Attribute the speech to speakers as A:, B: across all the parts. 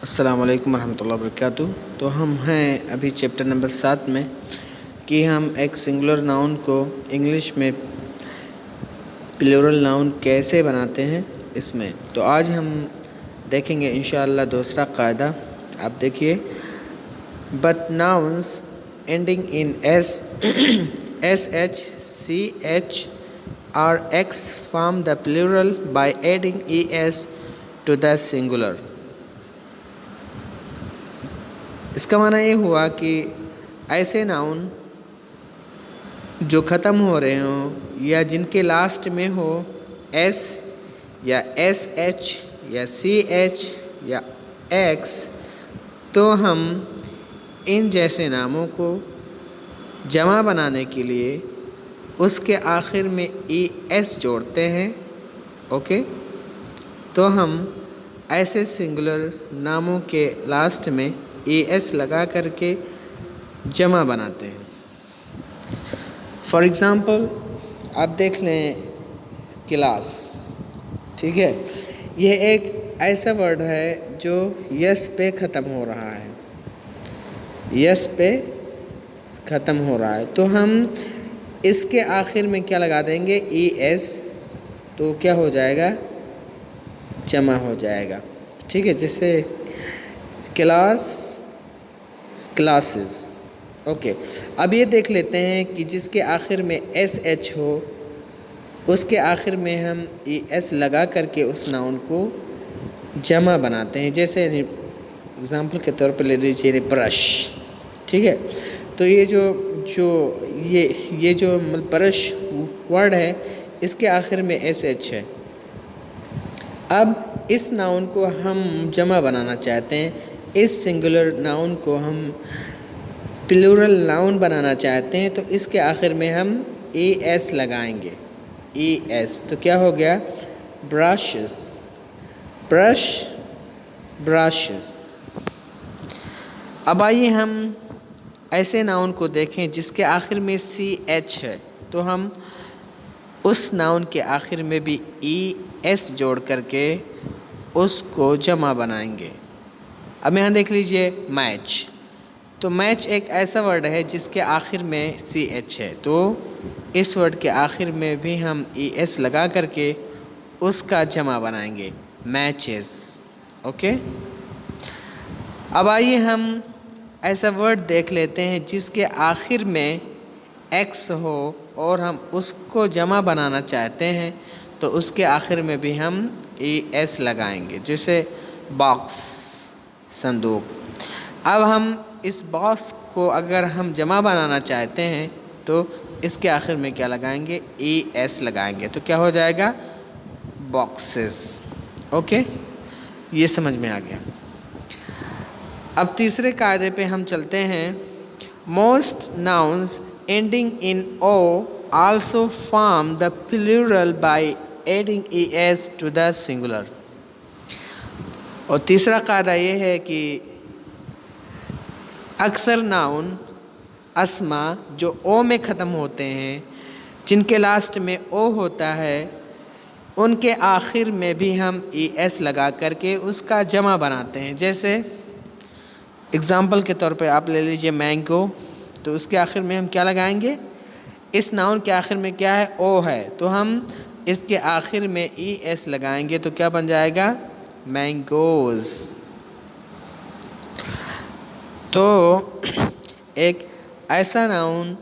A: अस्सलाम वालेकुम रहमतुल्लाहि वबरकातुहू। तो हम हैं अभी चैप्टर नंबर 7 में कि हम एक सिंगुलर नाउन को इंग्लिश में प्लूरल नाउन कैसे बनाते हैं इसमें। तो आज हम देखेंगे इंशाअल्लाह दूसरा कायदा। आप देखिए, but nouns ending in S S H C H or X form the plural by adding E S to the singular. इसका माना ये हुआ कि ऐसे नाउन जो ख़त्म हो रहे हों या जिनके लास्ट में हो एस या एस एच या सी एच या एक्स, तो हम इन जैसे नामों को जमा बनाने के लिए उसके आखिर में ई एस जोड़ते हैं। ओके, तो हम ऐसे सिंगुलर नामों के लास्ट में ई एस लगा करके जमा बनाते हैं। फॉर एग्ज़ाम्पल आप देख लें क्लास, ठीक है, यह एक ऐसा वर्ड है जो यस पे ख़त्म हो रहा है, यस पे ख़त्म हो रहा है, तो हम इसके आखिर में क्या लगा देंगे, ई एस, तो क्या हो जाएगा, जमा हो जाएगा। ठीक है, जैसे क्लास, क्लासेस। ओके, अब ये देख लेते हैं कि जिसके आखिर में एस एच हो उसके आखिर में हम ई एस लगा करके उस नाउन को जमा बनाते हैं। जैसे एग्ज़ाम्पल के तौर पर ले लीजिए ब्रश, ठीक है, तो ये जो ब्रश वर्ड है इसके आखिर में एस एच है। अब इस नाउन को हम जमा बनाना चाहते हैं, इस सिंगुलर नाउन को हम प्लूरल नाउन बनाना चाहते हैं, तो इसके आखिर में हम ई एस लगाएंगे, ई एस, तो क्या हो गया, ब्रशेस, ब्रश, ब्रशेस। अब आइए हम ऐसे नाउन को देखें जिसके आखिर में सी एच है, तो हम उस नाउन के आखिर में भी ई एस जोड़ करके उसको जमा बनाएंगे। अब यहाँ देख लीजिए मैच, तो मैच एक ऐसा वर्ड है जिसके आखिर में सी एच है, तो इस वर्ड के आखिर में भी हम ई एस लगा करके उसका जमा बनाएंगे, मैचेस। ओके, अब आइए हम ऐसा वर्ड देख लेते हैं जिसके आखिर में एक्स हो और हम उसको जमा बनाना चाहते हैं, तो उसके आखिर में भी हम ई एस लगाएंगे, जैसे बॉक्स, संदूक। अब हम इस बॉक्स को अगर हम जमा बनाना चाहते हैं तो इसके आखिर में क्या लगाएंगे, ई एस लगाएंगे, तो क्या हो जाएगा, बॉक्सेस। ओके, ये समझ में आ गया। अब तीसरे कायदे पे हम चलते हैं। Most nouns ending in O also form the plural by adding E S to the singular. और तीसरा कायदा ये है कि अक्सर नाउन अस्मा जो ओ में ख़त्म होते हैं, जिनके लास्ट में ओ होता है, उनके आखिर में भी हम ई एस लगा करके उसका जमा बनाते हैं। जैसे एग्ज़ाम्पल के तौर पे आप ले लीजिए मैंगो, तो उसके आखिर में हम क्या लगाएंगे, इस नाउन के आखिर में क्या है, ओ है, तो हम इसके आखिर में ई एस लगाएंगे, तो क्या बन जाएगा, मैंगोज़। तो एक ऐसा नाउन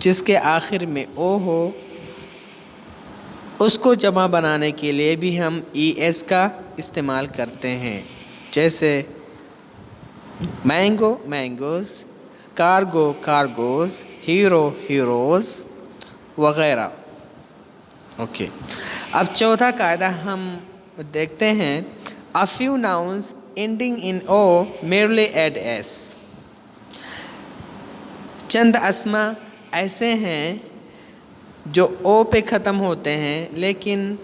A: जिसके आखिर में ओ हो उसको जमा बनाने के लिए भी हम ई एस का इस्तेमाल करते हैं। जैसे mango, mangoes, cargo, cargoes, hero, heroes वगैरह। ओके, अब चौथा कायदा हम देखते हैं। A few nouns ending in O merely add s। चंद अस्मा ऐसे हैं जो ओ पे ख़त्म होते हैं, लेकिन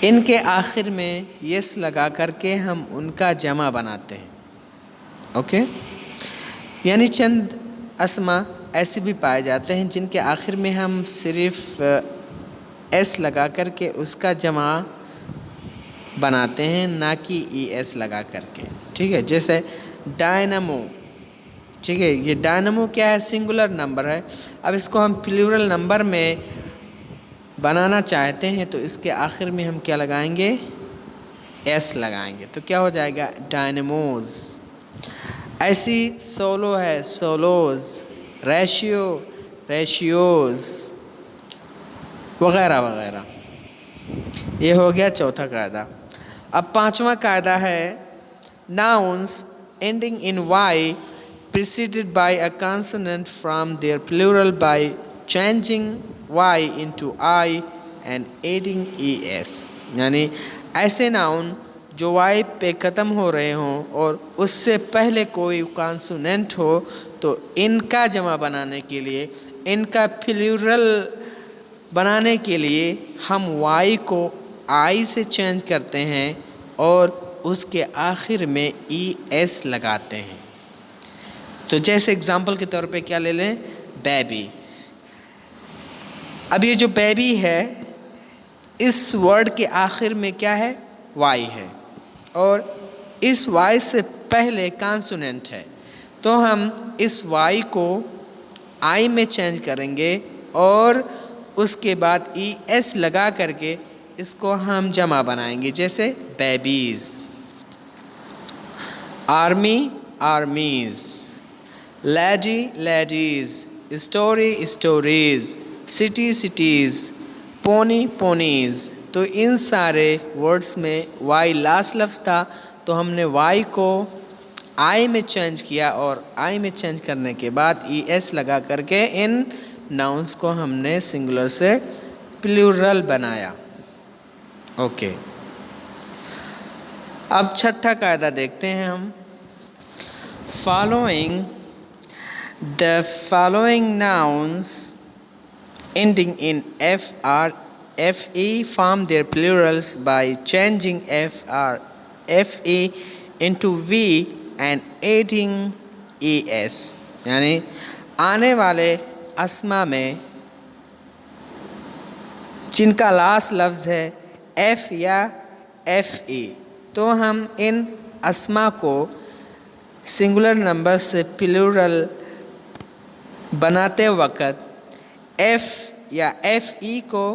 A: इनके आखिर में यस लगा करके हम उनका जमा बनाते हैं। ओके, यानी चंद अस्मा ऐसे भी पाए जाते हैं जिनके आखिर में हम सिर्फ एस लगा करके उसका जमा बनाते हैं, ना कि ES लगा करके। ठीक है, जैसे डायनामो। ठीक है, ये डायनामो क्या है? सिंगुलर नंबर है। अब इसको हम प्लूरल नंबर में बनाना चाहते हैं तो इसके आखिर में हम क्या लगाएंगे? S लगाएंगे, तो क्या हो जाएगा? डायनामोज। ऐसी सोलो है, सोलोज, रेशियो, रेशियोज, वगैरह वगैरह। ये हो गया चौथा कायदा। अब पांचवा कायदा है nouns ending in Y preceded by a consonant from their plural by changing Y into I and adding ES। यानी ऐसे नाउन जो Y पे ख़त्म हो रहे हों और उससे पहले कोई कॉन्सोनेंट हो, तो इनका जमा बनाने के लिए, इनका प्लूरल बनाने के लिए हम Y को I से चेंज करते हैं और उसके आखिर में ES लगाते हैं। तो जैसे एग्जाम्पल के तौर पे क्या ले लें? बेबी। अब ये जो बेबी है, इस वर्ड के आखिर में क्या है? Y है और इस Y से पहले कॉन्सोनेंट है, तो हम इस Y को I में चेंज करेंगे और उसके बाद ES लगा करके इसको हम जमा बनाएंगे, जैसे babies. Army, armies. Lady, ladies. Story, stories. City, cities. Pony, ponies. तो इन सारे वर्ड्स में Y लास्ट लफ्ज़ था, तो हमने Y को I में चेंज किया और I में चेंज करने के बाद ES लगा करके इन नाउन्स को हमने सिंगुलर से प्लूरल बनाया। ओके, अब छठा कायदा देखते हैं हम। Following the following nouns ending in FE form their plurals by changing FE into V and adding ES। यानी आने वाले अस्मा में जिनका लास्ट लफ्ज़ है F या FE, तो हम इन अस्मा को सिंगुलर नंबर से प्लूरल बनाते वक्त F या FE को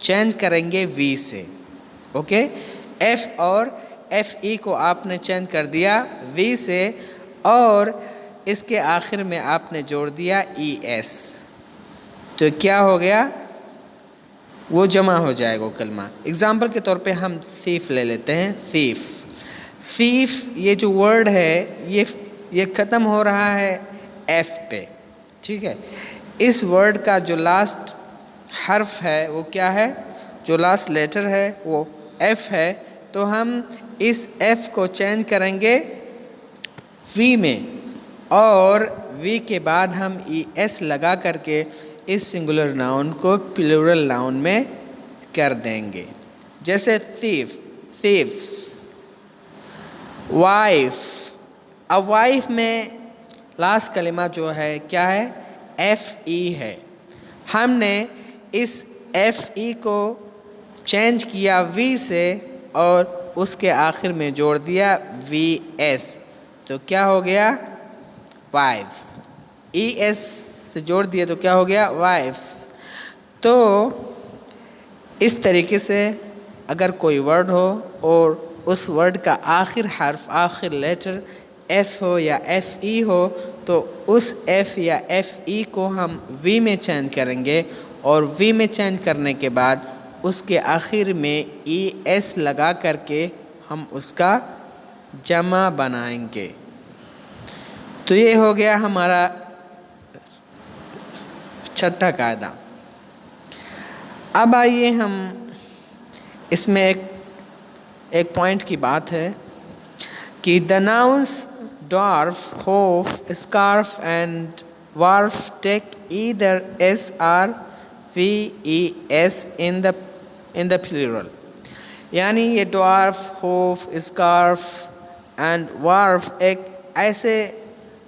A: चेंज करेंगे V से। ओके, F और FE को आपने चेंज कर दिया V से और इसके आखिर में आपने जोड़ दिया ES, तो क्या हो गया? वो जमा हो जाएगा वो कलमा। एग्ज़ाम्पल के तौर पे हम सीफ ले लेते हैं। सीफ, सीफ ये जो वर्ड है ये ख़त्म हो रहा है F पे। ठीक है, इस वर्ड का जो लास्ट हर्फ है वो क्या है? जो लास्ट लेटर है वो F है, तो हम इस F को चेंज करेंगे V में और V के बाद हम ES लगा करके इस सिंगुलर नाउन को प्लूरल नाउन में कर देंगे, जैसे thief, thieves। वाइफ, अब वाइफ में लास्ट कलिमा जो है क्या है? FE है। हमने इस FE को चेंज किया V से और उसके आखिर में जोड़ दिया VS, तो क्या हो गया? वाइफ्स। ES से जोड़ दिया तो क्या हो गया? वाइफ्स। तो इस तरीके से अगर कोई वर्ड हो और उस वर्ड का आखिर हर्फ, आखिर लेटर F हो या FE हो, तो उस F या FE को हम V में चेंज करेंगे और V में चेंज करने के बाद उसके आखिर में ES लगा करके हम उसका जमा बनाएंगे। तो ये हो गया हमारा छठा कायदा। अब आइए हम इसमें एक पॉइंट की बात है कि the nouns dwarf, hof, scarf and wharf take either S or VES in the plural। यानी ये dwarf, hof, scarf and wharf एक ऐसे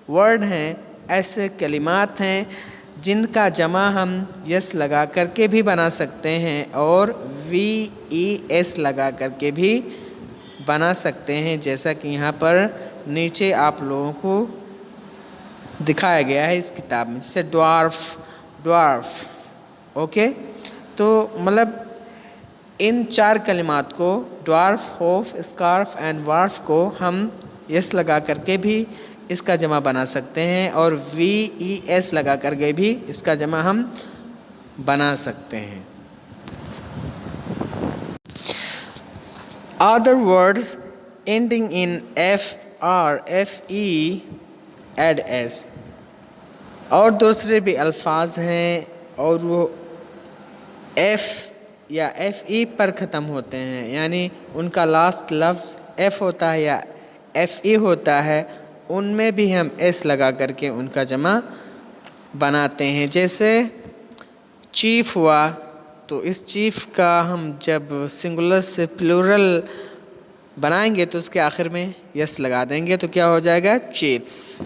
A: वर्ड हैं, ऐसे कलिमात हैं जिनका जमा हम यस लगा करके भी बना सकते हैं और VES लगा करके भी बना सकते हैं, जैसा कि यहाँ पर नीचे आप लोगों को दिखाया गया है इस किताब में। जैसे ड्वार्फ ओके। तो मतलब इन 4 कलिमात को dwarf, Hoff, scarf and Wharf को हम यस लगा करके भी इसका जमा बना सकते हैं और VES लगा करके भी इसका जमा हम बना सकते हैं। Other words ending in FR, FE add S। और दूसरे भी अल्फाज हैं और वो F या FE पर ख़त्म होते हैं, यानी उनका लास्ट लफ्ज़ F होता है या FE होता है, उनमें भी हम S लगा करके उनका जमा बनाते हैं। जैसे चीफ हुआ, तो इस चीफ का हम जब सिंगुलर से प्लूरल बनाएंगे तो उसके आखिर में यस लगा देंगे, तो क्या हो जाएगा? चीफ्स।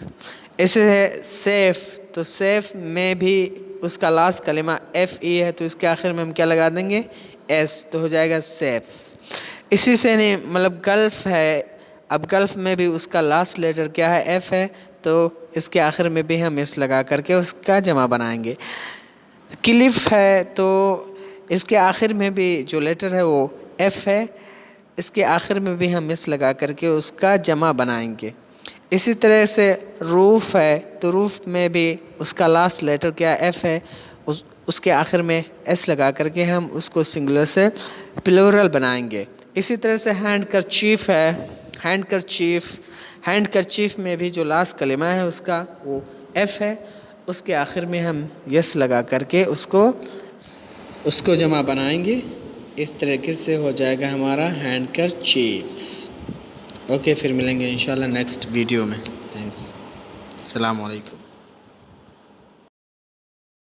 A: ऐसे है सेफ़, तो सेफ़ में भी उसका लास्ट कलिमा FE है, तो इसके आखिर में हम क्या लगा देंगे? S, तो हो जाएगा सेफ्स। इसी से नहीं मतलब गल्फ़ है, अब गल्फ़ में भी उसका लास्ट लेटर क्या है? F है, तो इसके आखिर में भी हम S लगा करके उसका जमा बनाएंगे। क्लिफ़ है, तो इसके आखिर में भी जो लेटर है वो F है, इसके आखिर में भी हम S लगा करके उसका जमा बनाएंगे। इसी तरह से रूफ़ है, तो रूफ़ में भी उसका लास्ट लेटर क्या F है, उसके आखिर में S लगा करके हम उसको सिंगुलर से प्लूरल बनाएंगे। इसी तरह से हैंडकरचीफ है, हैंडकरचीफ में भी जो लास्ट कलिमा है उसका वो F है, उसके आखिर में हम यस लगा करके उसको जमा बनाएंगे। इस तरीके से हो जाएगा हमारा हैंडकरचीफ्स। ओके, फिर मिलेंगे इंशाल्लाह नेक्स्ट वीडियो में। थैंक्स। अस्सलाम वालेकुम।